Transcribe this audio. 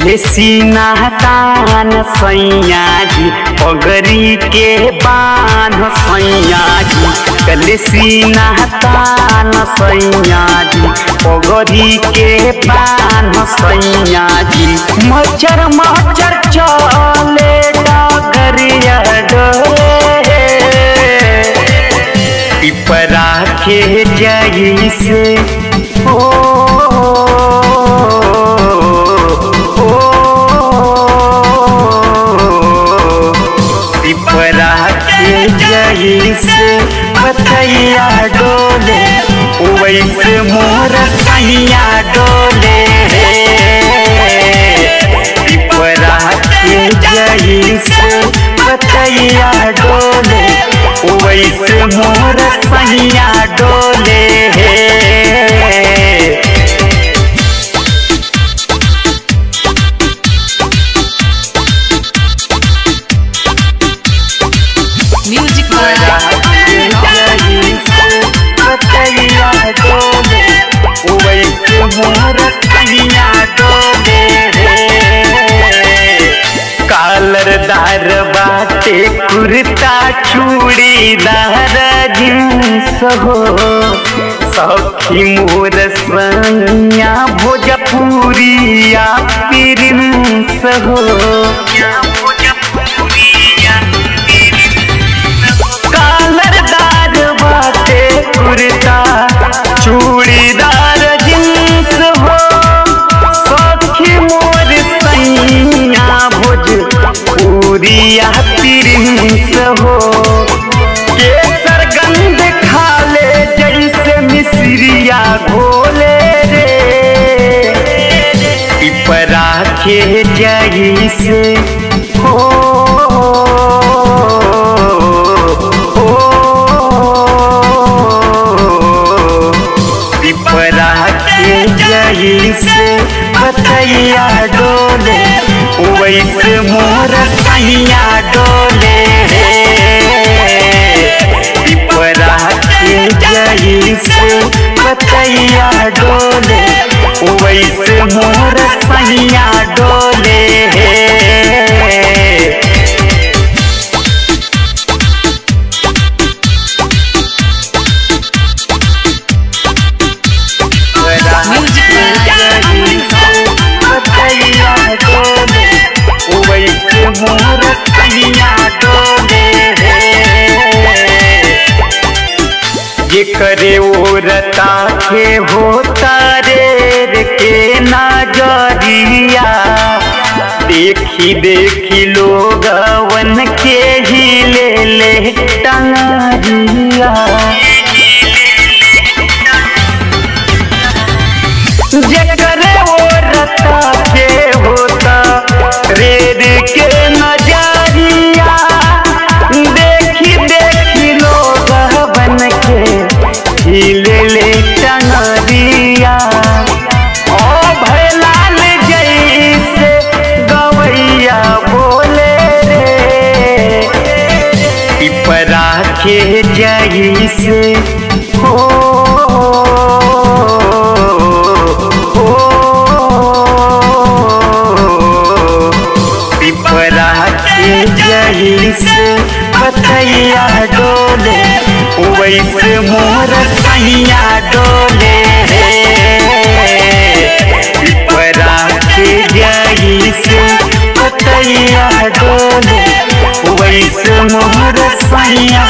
चले सीना तान सैया जी पगड़ी के बान सैया जी चले सीना तान सैया जी पगड़ी के बान सैया जी मचर मचर चले डगरिया डोले पिपरा के जई से पिपरा के जई से पतैया डोले वैसे मोर सैया डोले पिपरा के जई से पतैया डोले वैसे मोर सैया डोले कालरदार बाटे कुर्ता चूड़ीदार जींस हो सखी मोर सैया भोजपुरिया प्रिंस हो कालरदार बाटे कुर्ता चूड़ीदार जींस हो सखी मोर सैया भोजपुरिया प्रिंस हो केसर गंध खाले जैसे मिश्रिया घोले रे पिपरा के जैसे पिपरा के जैसे पतैया डोले वैसे मोर सैया डोले पिपरा के जैसे पतैया डोले वैसे मोर सैया डोले ये करे औरता के होता रेर के नजरिया देखी देखी लोगवन के ही ले ले टंगरिया ये करे औरता के होता रेर के नजरिया देखी देखी लोगवन के ले ले टंगरिया ओ भैलाल जैसे गवैया बोले रे पिपरा के जैसे पिपरा के जैसे पतैया डोले वैसे मोर सैया डोले पिपरा के जैसे पतैया डोले वैसे मोर सैया